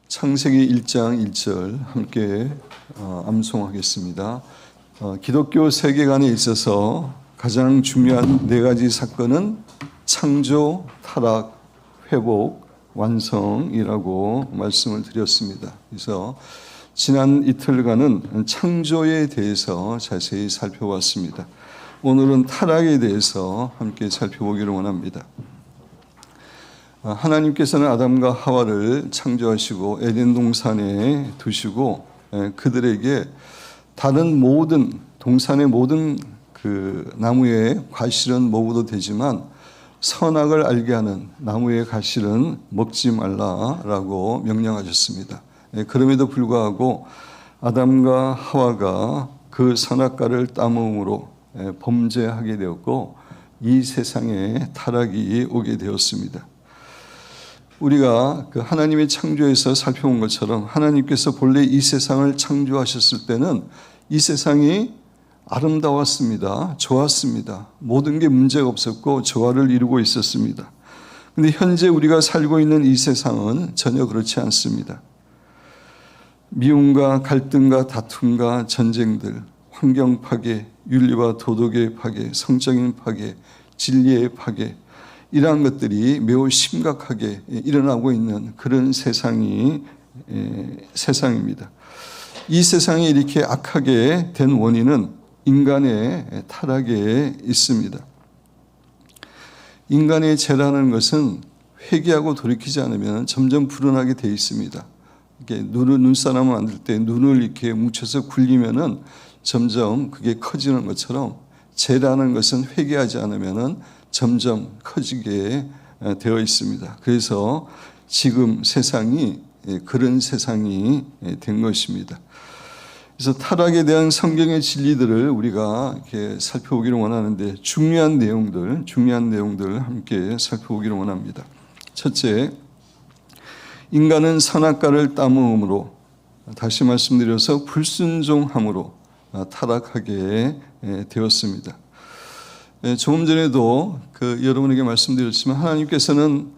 창세기 1장 1절 함께 암송하겠습니다. 기독교 세계관에 있어서 가장 중요한 네 가지 사건은 창조, 타락, 회복, 완성이라고 말씀을 드렸습니다. 그래서 지난 이틀간은 창조에 대해서 자세히 살펴봤습니다. 오늘은 타락에 대해서 함께 살펴보기를 원합니다. 하나님께서는 아담과 하와를 창조하시고 에덴 동산에 두시고 그들에게 다른 모든 동산의 모든 그 나무의 과실은 먹어도 되지만 선악을 알게 하는 나무의 과실은 먹지 말라라고 명령하셨습니다. 그럼에도 불구하고 아담과 하와가 그 선악과를 따먹음으로 범죄하게 되었고 이 세상에 타락이 오게 되었습니다. 우리가 그 하나님의 창조에서 살펴본 것처럼 하나님께서 본래 이 세상을 창조하셨을 때는 이 세상이 아름다웠습니다. 좋았습니다. 모든 게 문제가 없었고 조화를 이루고 있었습니다. 그런데 현재 우리가 살고 있는 이 세상은 전혀 그렇지 않습니다. 미움과 갈등과 다툼과 전쟁들, 환경 파괴, 윤리와 도덕의 파괴, 성적인 파괴, 진리의 파괴, 이러한 것들이 매우 심각하게 일어나고 있는 그런 세상입니다. 이 세상이 이렇게 악하게 된 원인은 인간의 타락에 있습니다. 인간의 죄라는 것은 회개하고 돌이키지 않으면 점점 불어나게 돼 있습니다. 이렇게 눈사람을 만들 때 눈을 이렇게 뭉쳐서 굴리면은 점점 그게 커지는 것처럼 죄라는 것은 회개하지 않으면은 점점 커지게 되어 있습니다. 그래서 지금 세상이 그런 세상이 된 것입니다. 그래서 타락에 대한 성경의 진리들을 우리가 이렇게 살펴보기를 원하는데 중요한 내용들 함께 살펴보기를 원합니다. 첫째, 인간은 선악과를 따먹음으로, 다시 말씀드려서 불순종함으로 타락하게 되었습니다. 조금 전에도 여러분에게 말씀드렸지만 하나님께서는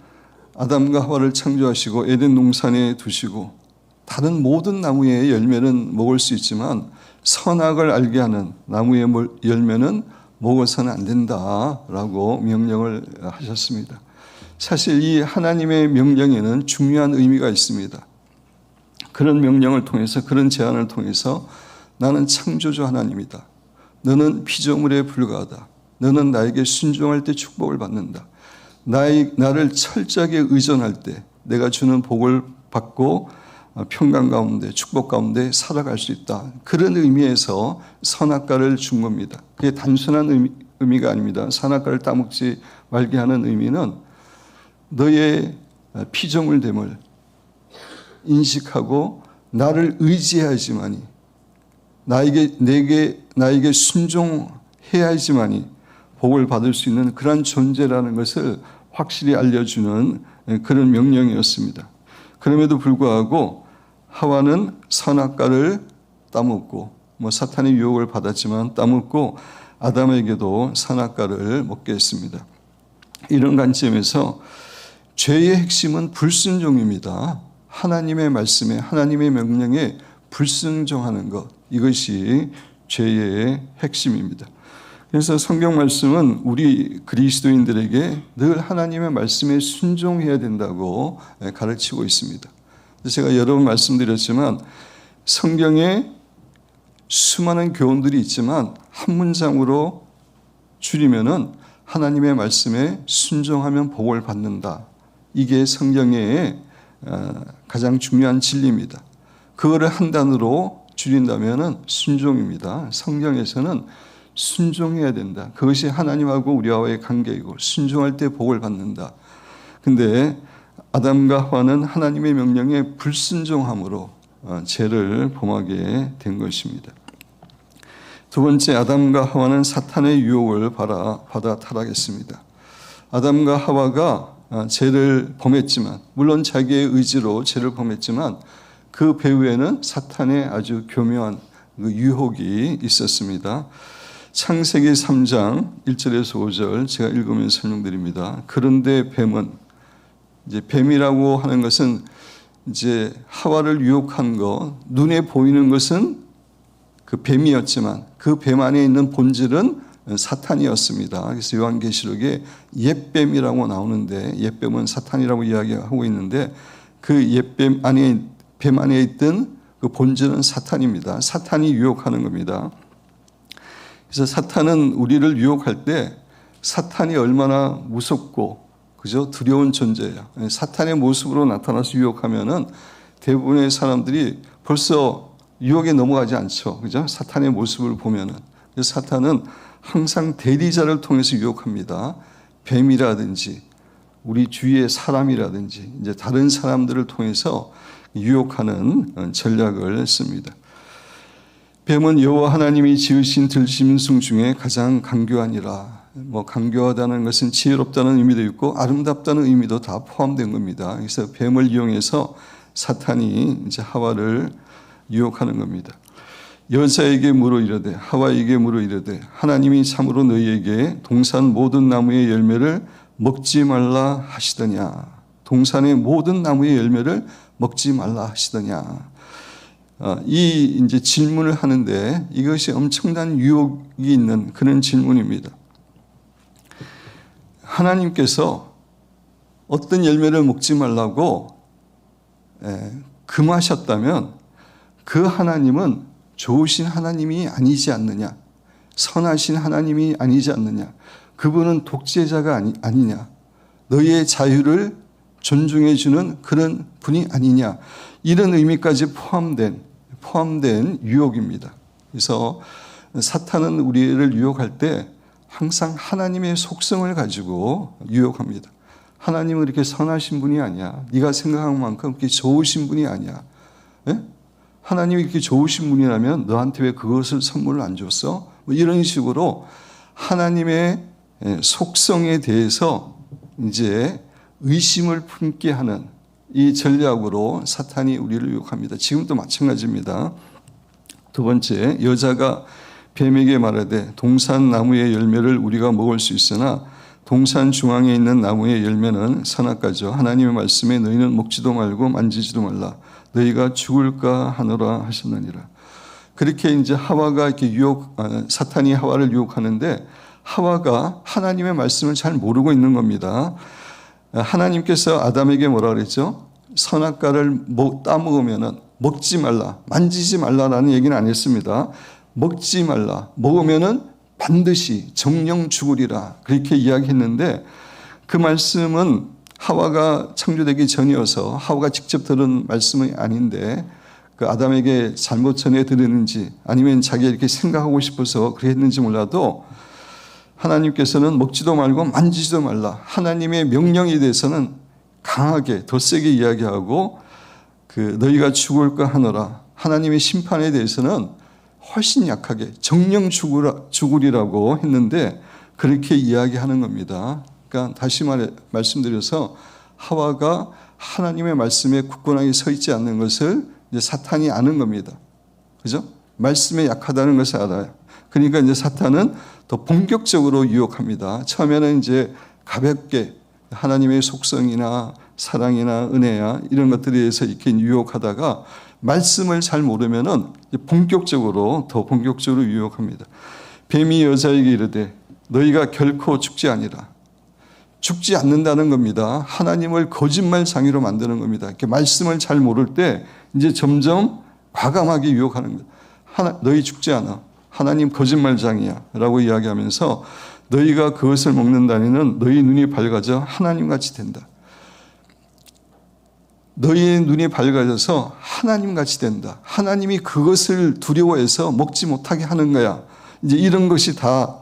아담과 하와를 창조하시고 에덴 동산에 두시고 다른 모든 나무의 열매는 먹을 수 있지만 선악을 알게 하는 나무의 열매는 먹어서는 안 된다라고 명령을 하셨습니다. 사실 이 하나님의 명령에는 중요한 의미가 있습니다. 그런 명령을 통해서, 그런 제안을 통해서 나는 창조주 하나님이다. 너는 피조물에 불과하다. 너는 나에게 순종할 때 축복을 받는다. 나를 철저하게 의존할 때 내가 주는 복을 받고 평강 가운데, 축복 가운데 살아갈 수 있다. 그런 의미에서 선악과를 준 겁니다. 그게 단순한 의미가 아닙니다. 선악과를 따먹지 말게 하는 의미는 너의 피조물됨을 인식하고 나를 의지해야지만이, 나에게 순종해야지만이 복을 받을 수 있는 그런 존재라는 것을 확실히 알려주는 그런 명령이었습니다. 그럼에도 불구하고 하와는 선악과를 따먹고, 사탄의 유혹을 받았지만 따먹고 아담에게도 선악과를 먹게 했습니다. 이런 관점에서 죄의 핵심은 불순종입니다. 하나님의 말씀에, 하나님의 명령에 불순종하는 것, 이것이 죄의 핵심입니다. 그래서 성경 말씀은 우리 그리스도인들에게 늘 하나님의 말씀에 순종해야 된다고 가르치고 있습니다. 제가 여러 번 말씀드렸지만 성경에 수많은 교훈들이 있지만 한 문장으로 줄이면은 하나님의 말씀에 순종하면 복을 받는다. 이게 성경의 가장 중요한 진리입니다. 그거를 한 단어로 줄인다면은 순종입니다. 성경에서는 순종해야 된다. 그것이 하나님하고 우리와의 관계이고 순종할 때 복을 받는다. 근데 아담과 하와는 하나님의 명령에 불순종함으로 죄를 범하게 된 것입니다. 두 번째, 아담과 하와는 사탄의 유혹을 받아 타락했습니다. 아담과 하와가 죄를 범했지만, 물론 자기의 의지로 죄를 범했지만 그 배후에는 사탄의 아주 교묘한 유혹이 있었습니다. 창세기 3장 1절에서 5절 제가 읽으면서 설명드립니다. 그런데 뱀은, 이제 뱀이라고 하는 것은 이제 하와를 유혹한 거, 눈에 보이는 것은 그 뱀이었지만 그 뱀 안에 있는 본질은 사탄이었습니다. 그래서 요한계시록에 옛뱀이라고 나오는데, 옛뱀은 사탄이라고 이야기하고 있는데, 그 옛뱀 안에, 뱀 안에 있던 그 본질은 사탄입니다. 사탄이 유혹하는 겁니다. 그래서 사탄은 우리를 유혹할 때 사탄이 얼마나 무섭고, 그죠? 두려운 존재예요. 사탄의 모습으로 나타나서 유혹하면은 대부분의 사람들이 벌써 유혹에 넘어가지 않죠. 그죠? 사탄의 모습을 보면은. 그래서 사탄은 항상 대리자를 통해서 유혹합니다. 뱀이라든지 우리 주위의 사람이라든지 이제 다른 사람들을 통해서 유혹하는 전략을 씁니다. 뱀은 여호와 하나님이 지으신 들짐승 중에 가장 강교하니라. 강교하다는 것은 지혜롭다는 의미도 있고 아름답다는 의미도 다 포함된 겁니다. 그래서 뱀을 이용해서 사탄이 이제 하와를 유혹하는 겁니다. 여자에게 물어 이르되, 하와에게 물어 이르되, 하나님이 참으로 너희에게 동산 모든 나무의 열매를 먹지 말라 하시더냐. 동산의 모든 나무의 열매를 먹지 말라 하시더냐. 이 이제 질문을 하는데 이것이 엄청난 유혹이 있는 그런 질문입니다. 하나님께서 어떤 열매를 먹지 말라고 금하셨다면 그 하나님은 좋으신 하나님이 아니지 않느냐? 선하신 하나님이 아니지 않느냐? 그분은 독재자가 아니냐? 너희의 자유를 존중해 주는 그런 분이 아니냐? 이런 의미까지 포함된 유혹입니다. 그래서 사탄은 우리를 유혹할 때 항상 하나님의 속성을 가지고 유혹합니다. 하나님은 이렇게 선하신 분이 아니야. 네가 생각한 만큼 그렇게 좋으신 분이 아니야. 예? 하나님이 이렇게 좋으신 분이라면 너한테 왜 그것을 선물을 안 줬어? 이런 식으로 하나님의 속성에 대해서 이제 의심을 품게 하는 이 전략으로 사탄이 우리를 유혹합니다. 지금도 마찬가지입니다. 두 번째, 여자가 뱀에게 말하되 동산 나무의 열매를 우리가 먹을 수 있으나 동산 중앙에 있는 나무의 열매는 선악과죠. 하나님의 말씀에 너희는 먹지도 말고 만지지도 말라. 너희가 죽을까 하노라 하셨느니라. 그렇게 이제 하와가 이렇게 사탄이 하와를 유혹하는데 하와가 하나님의 말씀을 잘 모르고 있는 겁니다. 하나님께서 아담에게 뭐라 그랬죠? 선악과를 따먹으면은 먹지 말라, 만지지 말라라는 얘기는 안 했습니다. 먹지 말라, 먹으면은 반드시 정령 죽으리라 그렇게 이야기했는데 그 말씀은 하와가 창조되기 전이어서 하와가 직접 들은 말씀이 아닌데 그 아담에게 잘못 전해 들었는지 아니면 자기가 이렇게 생각하고 싶어서 그랬는지 몰라도 하나님께서는 먹지도 말고 만지지도 말라. 하나님의 명령에 대해서는 강하게 더 세게 이야기하고 그 너희가 죽을까 하노라. 하나님의 심판에 대해서는 훨씬 약하게 정령 죽으리라고 했는데 그렇게 이야기하는 겁니다. 그러니까 다시 말씀드려서 하와가 하나님의 말씀에 굳건하게 서 있지 않는 것을 이제 사탄이 아는 겁니다. 그죠? 말씀에 약하다는 것을 알아요. 그러니까 이제 사탄은 더 본격적으로 유혹합니다. 처음에는 이제 가볍게 하나님의 속성이나 사랑이나 은혜야 이런 것들에 대해서 이렇게 유혹하다가 말씀을 잘 모르면은 더 본격적으로 유혹합니다. 뱀이 여자에게 이르되 너희가 결코 죽지 아니라. 죽지 않는다는 겁니다. 하나님을 거짓말장애로 만드는 겁니다. 이렇게 말씀을 잘 모를 때 이제 점점 과감하게 유혹하는 거예요. 너희 죽지 않아. 하나님 거짓말장이야 라고 이야기하면서 너희가 그것을 먹는다니는 너희 눈이 밝아져 하나님같이 된다. 너희의 눈이 밝아져서 하나님같이 된다. 하나님이 그것을 두려워해서 먹지 못하게 하는 거야. 이제 이런 것이 다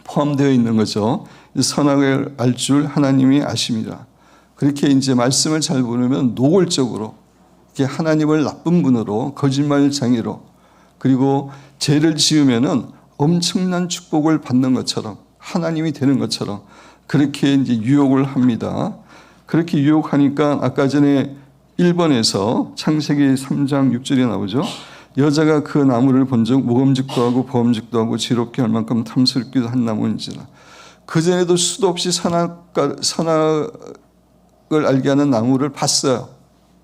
포함되어 있는 거죠. 선악을 알 줄 하나님이 아심이라. 그렇게 이제 말씀을 잘 모르면 노골적으로 이렇게 하나님을 나쁜 분으로 거짓말장애로 그리고 죄를 지으면은 엄청난 축복을 받는 것처럼 하나님이 되는 것처럼 그렇게 이제 유혹을 합니다. 그렇게 유혹하니까 아까 전에 1번에서 창세기 3장 6절에 나오죠. 여자가 그 나무를 본즉 모험직도 하고 보험직도 하고 지롭게 할 만큼 탐스럽기도 한 나무인지라. 그전에도 수도 없이 선악을 알게 하는 나무를 봤어요.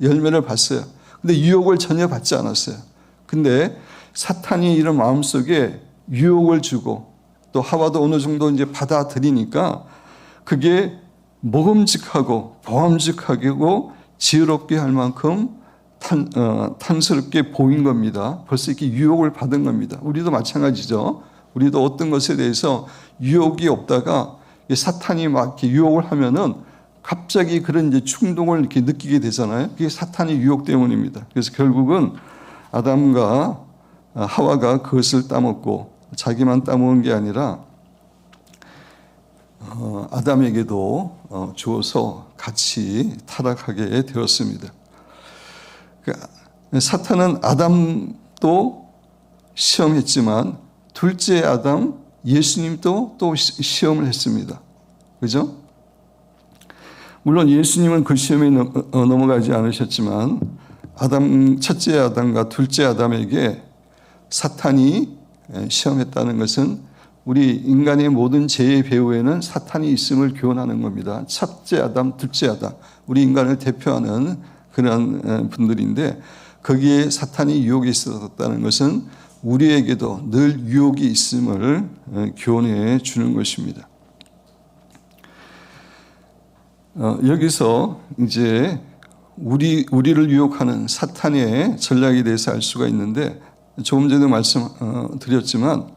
열매를 봤어요. 근데 유혹을 전혀 받지 않았어요. 근데 사탄이 이런 마음속에 유혹을 주고 또 하와도 어느 정도 이제 받아들이니까 그게 먹음직하고 보암직하고 지혜롭게 할 만큼 탐스럽게 보인 겁니다. 벌써 이렇게 유혹을 받은 겁니다. 우리도 마찬가지죠. 우리도 어떤 것에 대해서 유혹이 없다가 사탄이 막 이렇게 유혹을 하면은 갑자기 그런 이제 충동을 이렇게 느끼게 되잖아요. 그게 사탄의 유혹 때문입니다. 그래서 결국은 아담과 하와가 그것을 따먹고 자기만 따먹은 게 아니라 아담에게도 주어서 같이 타락하게 되었습니다. 사탄은 아담도 시험했지만 둘째 아담 예수님도 또 시험을 했습니다. 그죠? 물론 예수님은 그 시험에 넘어가지 않으셨지만 첫째 아담과 둘째 아담에게 사탄이 시험했다는 것은 우리 인간의 모든 죄의 배후에는 사탄이 있음을 교훈하는 겁니다. 첫째 아담, 둘째 아담, 우리 인간을 대표하는 그런 분들인데 거기에 사탄이 유혹이 있었다는 것은 우리에게도 늘 유혹이 있음을 교훈해 주는 것입니다. 여기서 이제 우리를 유혹하는 사탄의 전략에 대해서 알 수가 있는데 조금 전에 말씀드렸지만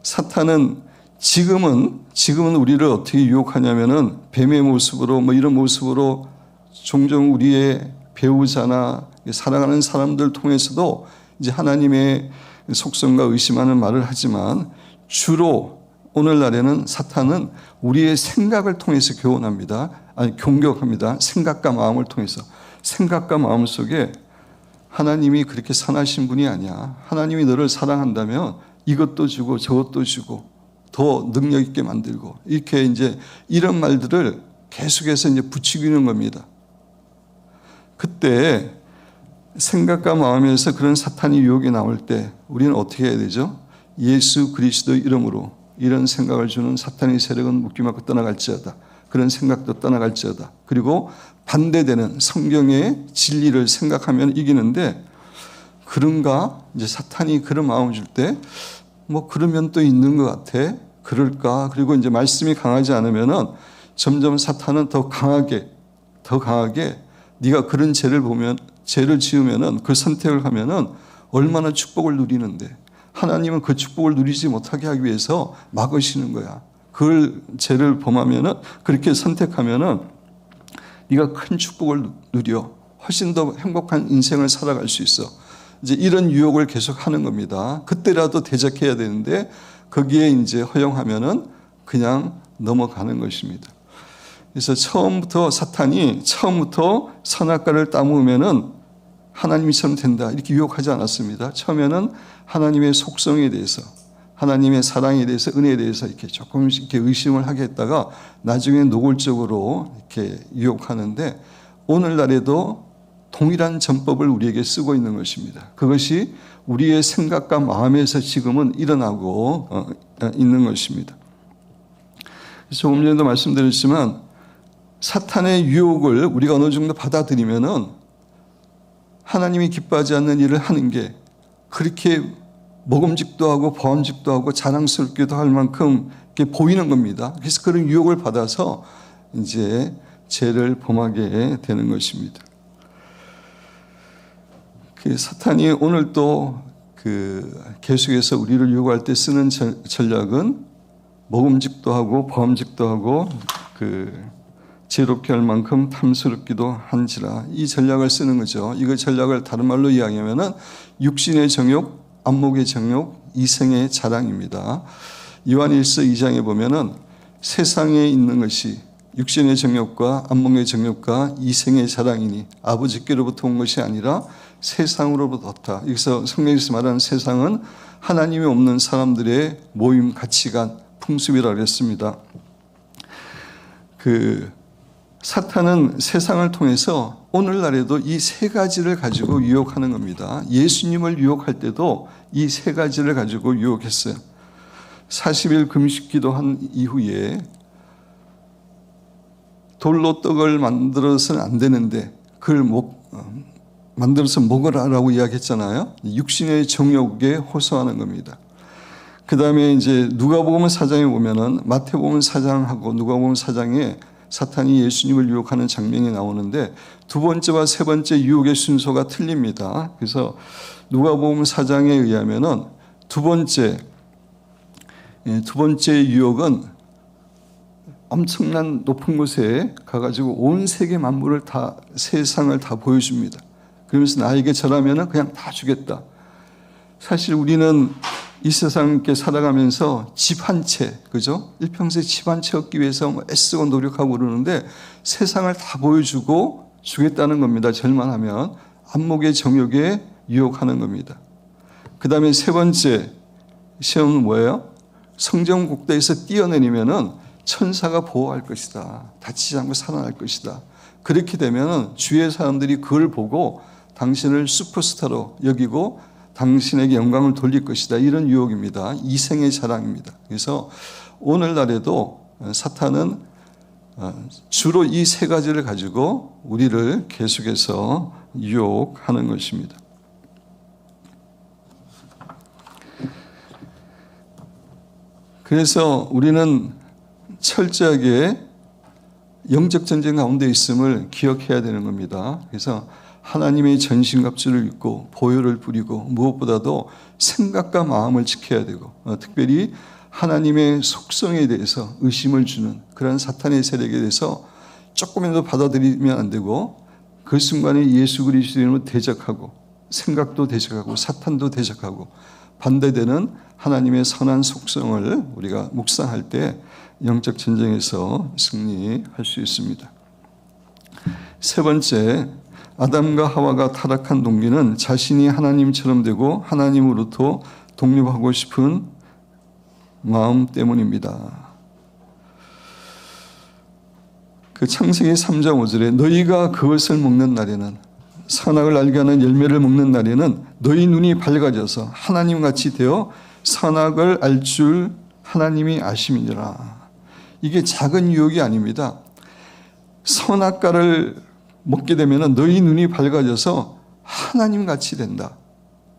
사탄은 지금은 우리를 어떻게 유혹하냐면은 뱀의 모습으로 뭐 이런 모습으로 종종 우리의 배우자나 사랑하는 사람들 통해서도 이제 하나님의 속성과 의심하는 말을 하지만 주로 오늘날에는 사탄은 우리의 생각을 통해서 교훈합니다. 아니 공격합니다. 생각과 마음을 통해서. 생각과 마음 속에 하나님이 그렇게 선하신 분이 아니야. 하나님이 너를 사랑한다면 이것도 주고 저것도 주고 더 능력 있게 만들고 이렇게 이제 이런 말들을 계속해서 이제 부추기는 겁니다. 그때 생각과 마음에서 그런 사탄의 유혹이 나올 때 우리는 어떻게 해야 되죠? 예수 그리스도 이름으로 이런 생각을 주는 사탄의 세력은 묶임받고 떠나갈지어다. 그런 생각도 떠나갈지어다. 그리고 반대되는 성경의 진리를 생각하면 이기는데 그런가? 이제 사탄이 그런 마음을 줄 때 뭐 그런 면도 있는 것 같아. 그럴까? 그리고 이제 말씀이 강하지 않으면은 점점 사탄은 더 강하게 네가 그런 죄를 지으면은 그 선택을 하면은 얼마나 축복을 누리는데 하나님은 그 축복을 누리지 못하게 하기 위해서 막으시는 거야. 그 죄를 범하면은 그렇게 선택하면은 네가 큰 축복을 누려 훨씬 더 행복한 인생을 살아갈 수 있어. 이제 이런 유혹을 계속 하는 겁니다. 그때라도 대적해야 되는데 거기에 이제 허용하면은 그냥 넘어가는 것입니다. 그래서 사탄이 처음부터 선악과를 따먹으면은 하나님처럼 된다 이렇게 유혹하지 않았습니다. 처음에는 하나님의 속성에 대해서, 하나님의 사랑에 대해서, 은혜에 대해서 이렇게 조금씩 이렇게 의심을 하게 했다가 나중에 노골적으로 이렇게 유혹하는데 오늘날에도 동일한 전법을 우리에게 쓰고 있는 것입니다. 그것이 우리의 생각과 마음에서 지금은 일어나고 있는 것입니다. 조금 전에도 말씀드렸지만 사탄의 유혹을 우리가 어느 정도 받아들이면은 하나님이 기뻐하지 않는 일을 하는 게 그렇게 먹음직도 하고 보암직도 하고 자랑스럽기도 할 만큼 이렇게 보이는 겁니다. 그래서 그런 유혹을 받아서 이제 죄를 범하게 되는 것입니다. 그 사탄이 오늘 또 계속해서 우리를 유혹할 때 쓰는 전략은 먹음직도 하고 보암직도 하고 지혜롭게 할 만큼 탐스럽기도 한지라 이 전략을 쓰는 거죠. 이거 전략을 다른 말로 이야기하면은 육신의 정욕, 안목의 정욕, 이생의 자랑입니다. 요한일서 2장에 보면은 세상에 있는 것이 육신의 정욕과 안목의 정욕과 이생의 자랑이니 아버지께로부터 온 것이 아니라 세상으로부터 왔다. 여기서 성경에서 말하는 세상은 하나님이 없는 사람들의 모임, 가치관, 풍습이라고 했습니다. 사탄은 세상을 통해서 오늘날에도 이 세 가지를 가지고 유혹하는 겁니다. 예수님을 유혹할 때도 이 세 가지를 가지고 유혹했어요. 40일 금식기도 한 이후에 돌로 떡을 만들어서는 안 되는데 그걸 만들어서 먹으라라고 이야기했잖아요. 육신의 정욕에 호소하는 겁니다. 그 다음에 이제 누가복음 4장에 보면은 마태복음 4장하고 누가복음 4장에 사탄이 예수님을 유혹하는 장면이 나오는데 두 번째와 세 번째 유혹의 순서가 틀립니다. 그래서 누가복음 4장에 의하면은 두 번째 유혹은 엄청난 높은 곳에 가가지고 온 세계 만물을 다, 세상을 다 보여줍니다. 그러면서 나에게 절하면은 그냥 다 주겠다. 사실 우리는 이 세상 이렇게 살아가면서 집 한 채, 그죠? 일평생 집 한 채 얻기 위해서 애쓰고 노력하고 그러는데 세상을 다 보여주고 주겠다는 겁니다. 절만하면. 안목의 정욕에 유혹하는 겁니다. 그 다음에 세 번째 시험은 뭐예요? 성전 꼭대기에서 뛰어내리면은 천사가 보호할 것이다. 다치지 않고 살아날 것이다. 그렇게 되면은 주위의 사람들이 그걸 보고 당신을 슈퍼스타로 여기고 당신에게 영광을 돌릴 것이다. 이런 유혹입니다. 이생의 자랑입니다. 그래서 오늘날에도 사탄은 주로 이 세 가지를 가지고 우리를 계속해서 유혹하는 것입니다. 그래서 우리는 철저하게 영적 전쟁 가운데 있음을 기억해야 되는 겁니다. 그래서 하나님의 전신갑주를 입고 보혈을 뿌리고 무엇보다도 생각과 마음을 지켜야 되고 특별히 하나님의 속성에 대해서 의심을 주는 그런 사탄의 세력에 대해서 조금이라도 받아들이면 안 되고 그 순간에 예수 그리스도의 이름으로 대적하고 생각도 대적하고 사탄도 대적하고 반대되는 하나님의 선한 속성을 우리가 묵상할 때 영적 전쟁에서 승리할 수 있습니다. 세 번째, 아담과 하와가 타락한 동기는 자신이 하나님처럼 되고 하나님으로부터 독립하고 싶은 마음 때문입니다. 그 창세기 3장 5절에 너희가 그것을 먹는 날에는 선악을 알게 하는 열매를 먹는 날에는 너희 눈이 밝아져서 하나님같이 되어 선악을 알 줄 하나님이 아심이니라. 이게 작은 유혹이 아닙니다. 선악과를 먹게 되면 너희 눈이 밝아져서 하나님같이 된다.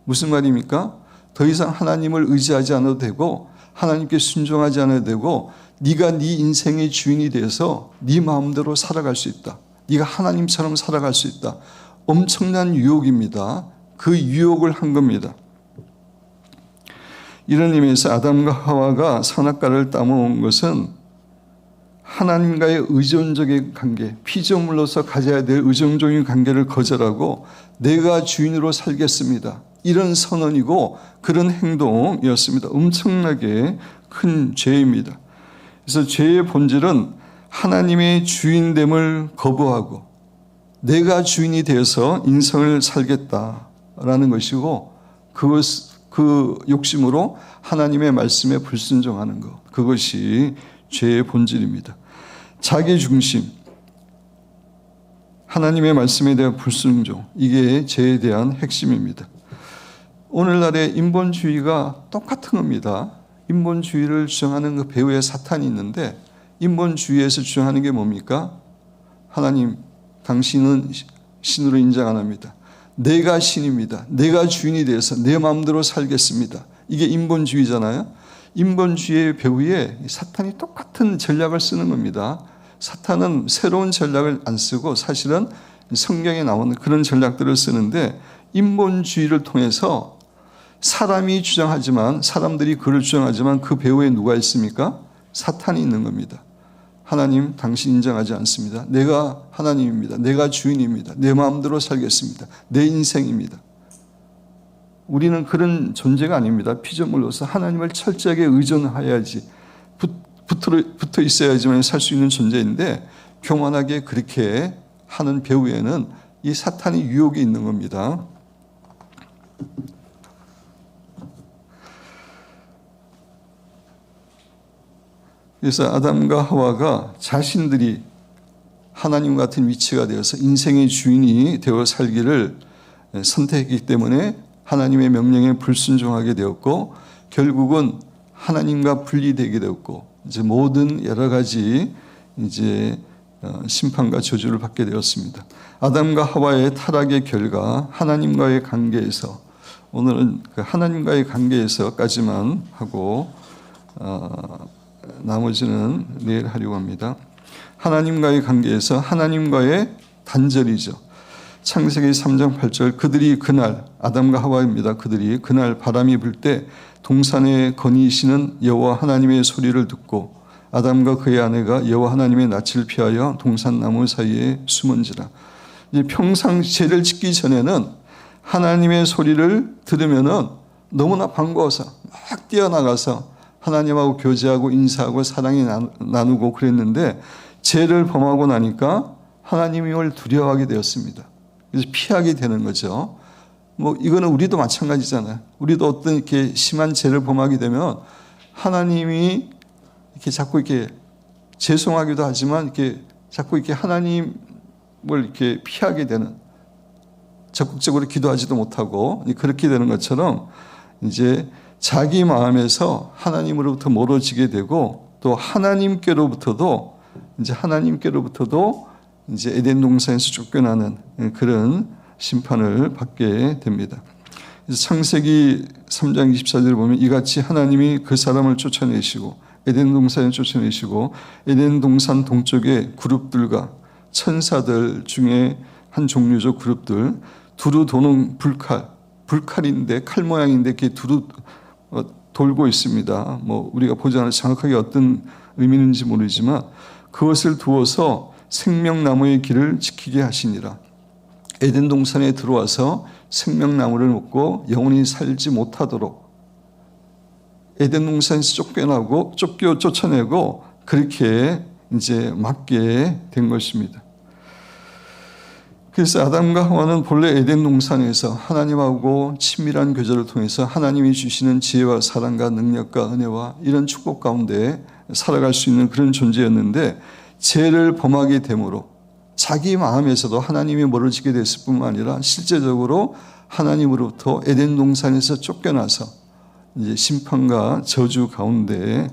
무슨 말입니까? 더 이상 하나님을 의지하지 않아도 되고 하나님께 순종하지 않아도 되고 네가 네 인생의 주인이 돼서 네 마음대로 살아갈 수 있다. 네가 하나님처럼 살아갈 수 있다. 엄청난 유혹입니다. 그 유혹을 한 겁니다. 이런 의미에서 아담과 하와가 선악과를 따먹은 것은 하나님과의 의존적인 관계, 피조물로서 가져야 될 의존적인 관계를 거절하고 내가 주인으로 살겠습니다. 이런 선언이고 그런 행동이었습니다. 엄청나게 큰 죄입니다. 그래서 죄의 본질은 하나님의 주인됨을 거부하고 내가 주인이 되어서 인생을 살겠다라는 것이고 그 욕심으로 하나님의 말씀에 불순종하는 것, 그것이 죄의 본질입니다. 자기 중심, 하나님의 말씀에 대한 불순종, 이게 죄에 대한 핵심입니다. 오늘날의 인본주의가 똑같은 겁니다. 인본주의를 주장하는 그 배후에 사탄이 있는데 인본주의에서 주장하는 게 뭡니까? 하나님, 당신은 신으로 인정 안 합니다. 내가 신입니다. 내가 주인이 되어서 내 마음대로 살겠습니다. 이게 인본주의잖아요. 인본주의의 배후에 사탄이 똑같은 전략을 쓰는 겁니다. 사탄은 새로운 전략을 안 쓰고 사실은 성경에 나오는 그런 전략들을 쓰는데 인본주의를 통해서 사람이 주장하지만 사람들이 그를 주장하지만 그 배후에 누가 있습니까? 사탄이 있는 겁니다. 하나님 당신 인정하지 않습니다. 내가 하나님입니다. 내가 주인입니다. 내 마음대로 살겠습니다. 내 인생입니다. 우리는 그런 존재가 아닙니다. 피조물로서 하나님을 철저하게 의존해야지 붙어 있어야지만 살 수 있는 존재인데 교만하게 그렇게 하는 배후에는 이 사탄의 유혹이 있는 겁니다. 그래서 아담과 하와가 자신들이 하나님 같은 위치가 되어서 인생의 주인이 되어 살기를 선택했기 때문에 하나님의 명령에 불순종하게 되었고 결국은 하나님과 분리되게 되었고 이제 모든 여러 가지 이제 심판과 저주를 받게 되었습니다. 아담과 하와의 타락의 결과 하나님과의 관계에서, 오늘은 그 하나님과의 관계에서까지만 하고 나머지는 내일 하려고 합니다. 하나님과의 관계에서 하나님과의 단절이죠. 창세기 3장 8절, 그들이 그날, 아담과 하와입니다. 그들이 그날 바람이 불 때 동산에 거니시는 여호와 하나님의 소리를 듣고 아담과 그의 아내가 여호와 하나님의 낯을 피하여 동산 나무 사이에 숨은지라. 이제 평상 죄를 짓기 전에는 하나님의 소리를 들으면은 너무나 반가워서 막 뛰어나가서 하나님하고 교제하고 인사하고 사랑이 나누고 그랬는데, 죄를 범하고 나니까 하나님을 두려워하게 되었습니다. 그래서 피하게 되는 거죠. 뭐 이거는 우리도 마찬가지잖아요. 우리도 어떤 이렇게 심한 죄를 범하게 되면 하나님이 이렇게 자꾸 이렇게 죄송하기도 하지만 이렇게 자꾸 이렇게 하나님을 이렇게 피하게 되는, 적극적으로 기도하지도 못하고 그렇게 되는 것처럼 이제 자기 마음에서 하나님으로부터 멀어지게 되고, 또 하나님께로부터도 이제 에덴 동산에서 쫓겨나는 그런 심판을 받게 됩니다. 그래서 창세기 3장 24절을 보면 이같이 하나님이 그 사람을 쫓아내시고 에덴 동산에 쫓아내시고 에덴 동산 동쪽의 그룹들과 천사들 중에 한 종류죠. 그룹들 두루 도는 불칼인데 칼 모양인데 이렇게 두루 돌고 있습니다. 뭐 우리가 보지 않아 정확하게 어떤 의미인지 모르지만 그것을 두어서 생명나무의 길을 지키게 하시니라. 에덴 동산에 들어와서 생명나무를 먹고 영원히 살지 못하도록 에덴 동산에서 쫓아내고 그렇게 이제 막게 된 것입니다. 그래서 아담과 하와는 본래 에덴 동산에서 하나님하고 친밀한 교제를 통해서 하나님이 주시는 지혜와 사랑과 능력과 은혜와 이런 축복 가운데 살아갈 수 있는 그런 존재였는데, 죄를 범하게 되므로 자기 마음에서도 하나님이 멀어지게 됐을 뿐만 아니라 실제적으로 하나님으로부터 에덴 동산에서 쫓겨나서 이제 심판과 저주 가운데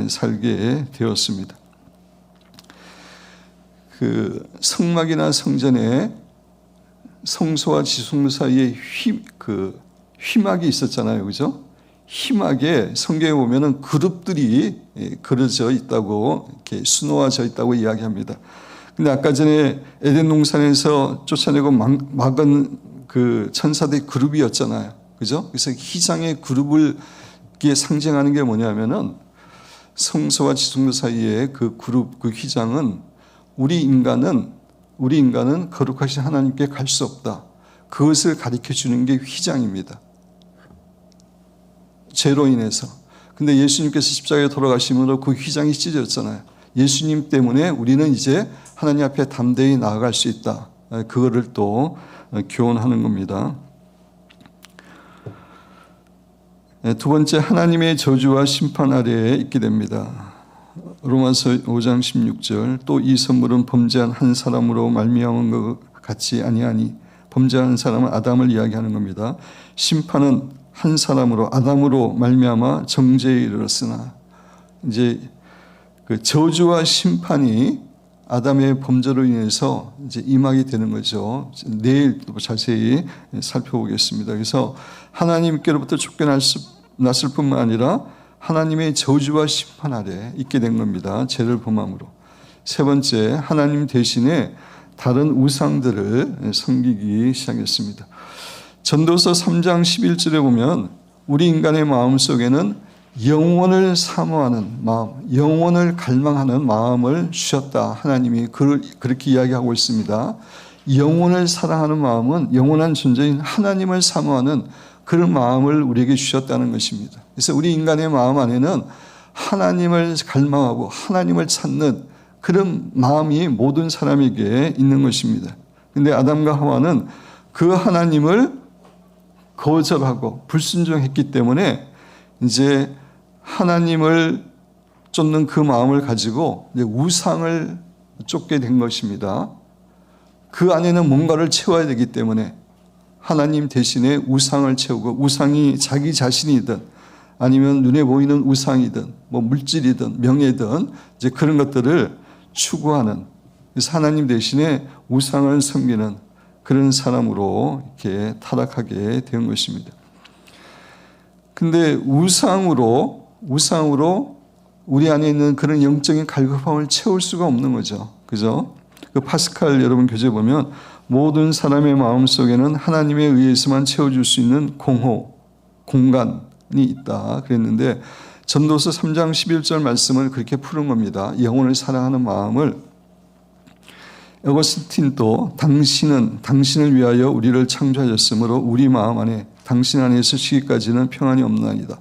살게 되었습니다. 그 성막이나 성전에 성소와 지성소 사이에 휘막이 있었잖아요, 그죠? 휘막에 성경에 보면은 그룹들이 그려져 있다고, 이렇게 수놓아져 있다고 이야기합니다. 근데 아까 전에 에덴 동산에서 쫓아내고 막은 그 천사들의 그룹이었잖아요, 그죠? 그래서 휘장의 그룹을 상징하는 게 뭐냐면은 성소와 지성소 사이에 그 그룹, 그 휘장은 우리 인간은 거룩하신 하나님께 갈 수 없다. 그것을 가르쳐 주는 게 휘장입니다. 죄로 인해서. 근데 예수님께서 십자가에 돌아가심으로 그 휘장이 찢어졌잖아요. 예수님 때문에 우리는 이제 하나님 앞에 담대히 나아갈 수 있다. 그거를 또 교훈하는 겁니다. 두 번째, 하나님의 저주와 심판 아래에 있게 됩니다. 로마서 5장 16절, 또 이 선물은 범죄한 한 사람으로 말미암은 것 같지 아니하니, 범죄한 사람은 아담을 이야기하는 겁니다. 심판은 한 사람으로 아담으로 말미암아 정죄에 이르렀으나, 이제 그 저주와 심판이 아담의 범죄로 인해서 이제 임하게 되는 거죠. 내일 또 자세히 살펴보겠습니다. 그래서 하나님께로부터 쫓겨났을 뿐만 아니라 하나님의 저주와 심판 아래 있게 된 겁니다. 죄를 범함으로. 세 번째, 하나님 대신에 다른 우상들을 섬기기 시작했습니다. 전도서 3장 11절에 보면 우리 인간의 마음속에는 영원을 사모하는 마음, 영원을 갈망하는 마음을 주셨다. 하나님이 그렇게 이야기하고 있습니다. 영원을 사랑하는 마음은 영원한 존재인 하나님을 사모하는 그런 마음을 우리에게 주셨다는 것입니다. 그래서 우리 인간의 마음 안에는 하나님을 갈망하고 하나님을 찾는 그런 마음이 모든 사람에게 있는 것입니다. 그런데 아담과 하와는 그 하나님을 거절하고 불순종했기 때문에 이제 하나님을 쫓는 그 마음을 가지고 이제 우상을 쫓게 된 것입니다. 그 안에는 뭔가를 채워야 되기 때문에 하나님 대신에 우상을 채우고, 우상이 자기 자신이든 아니면 눈에 보이는 우상이든 뭐 물질이든 명예든 이제 그런 것들을 추구하는, 그래서 하나님 대신에 우상을 섬기는 그런 사람으로 이렇게 타락하게 된 것입니다. 근데 우상으로 우리 안에 있는 그런 영적인 갈급함을 채울 수가 없는 거죠. 그죠? 그 파스칼 여러분 교재 보면 모든 사람의 마음 속에는 하나님에 의해서만 채워줄 수 있는 공간이 있다 그랬는데, 전도서 3장 11절 말씀을 그렇게 푸는 겁니다. 영혼을 사랑하는 마음을. 어거스틴도 당신을 위하여 우리를 창조하셨으므로 우리 마음 안에 당신 안에서 쉬기까지는 평안이 없나이다.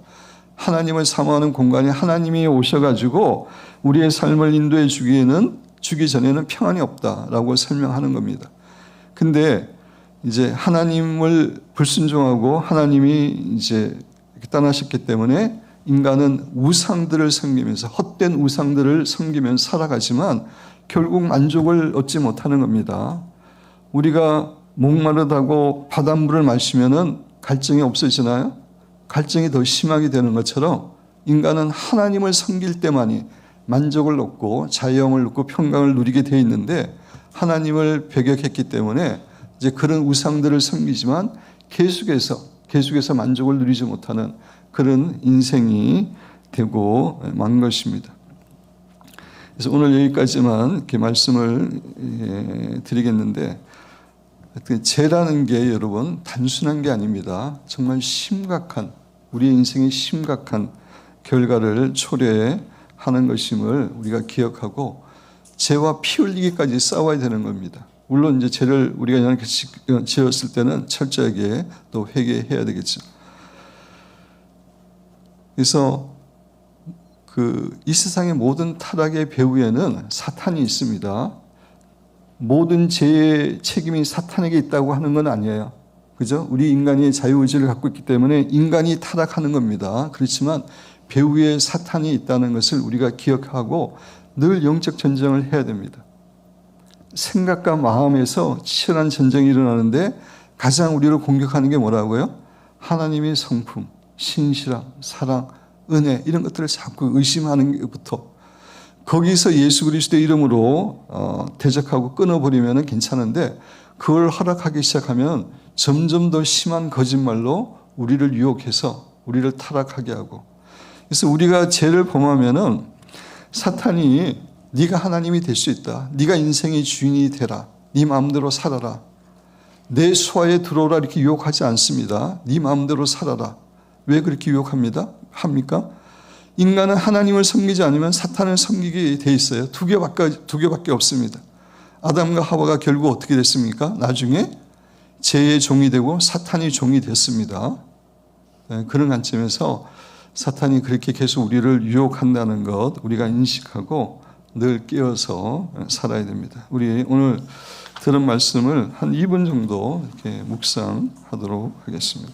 하나님을 사모하는 공간에 하나님이 오셔가지고 우리의 삶을 인도해 주기 전에는 평안이 없다라고 설명하는 겁니다. 근데 이제 하나님을 불순종하고 하나님이 이제 떠나셨기 때문에 인간은 우상들을 섬기면서, 헛된 우상들을 섬기면서 살아가지만 결국 만족을 얻지 못하는 겁니다. 우리가 목마르다고 바닷물을 마시면은 갈증이 없어지나요? 갈증이 더 심하게 되는 것처럼 인간은 하나님을 섬길 때만이 만족을 얻고 자유함을 얻고 평강을 누리게 되어 있는데, 하나님을 배격했기 때문에 이제 그런 우상들을 섬기지만 계속해서 만족을 누리지 못하는 그런 인생이 되고 만 것입니다. 그래서 오늘 여기까지만 이렇게 말씀을 드리겠는데, 죄라는 게 여러분 단순한 게 아닙니다. 정말 심각한, 우리의 인생의 심각한 결과를 초래하는 것임을 우리가 기억하고 죄와 피 흘리기까지 싸워야 되는 겁니다. 물론 이제 죄를 우리가 이렇게 지었을 때는 철저하게 또 회개해야 되겠죠. 그래서 이 세상의 모든 타락의 배후에는 사탄이 있습니다. 모든 죄의 책임이 사탄에게 있다고 하는 건 아니에요. 그죠? 우리 인간이 자유의지를 갖고 있기 때문에 인간이 타락하는 겁니다. 그렇지만 배후에 사탄이 있다는 것을 우리가 기억하고 늘 영적 전쟁을 해야 됩니다. 생각과 마음에서 치열한 전쟁이 일어나는데 가장 우리를 공격하는 게 뭐라고요? 하나님의 성품, 신실함, 사랑, 은혜, 이런 것들을 자꾸 의심하는 것부터, 거기서 예수 그리스도의 이름으로 대적하고 끊어버리면 괜찮은데, 그걸 허락하기 시작하면 점점 더 심한 거짓말로 우리를 유혹해서 우리를 타락하게 하고, 그래서 우리가 죄를 범하면은 사탄이 네가 하나님이 될 수 있다, 네가 인생의 주인이 되라, 네 마음대로 살아라, 내 수하에 들어오라, 이렇게 유혹하지 않습니다. 네 마음대로 살아라. 왜 그렇게 유혹합니까? 인간은 하나님을 섬기지 않으면 사탄을 섬기게 돼 있어요. 두 개밖에 없습니다. 아담과 하와가 결국 어떻게 됐습니까? 나중에 죄의 종이 되고 사탄이 종이 됐습니다. 그런 관점에서 사탄이 그렇게 계속 우리를 유혹한다는 것 우리가 인식하고 늘 깨어서 살아야 됩니다. 우리 오늘 들은 말씀을 한 2분 정도 이렇게 묵상하도록 하겠습니다.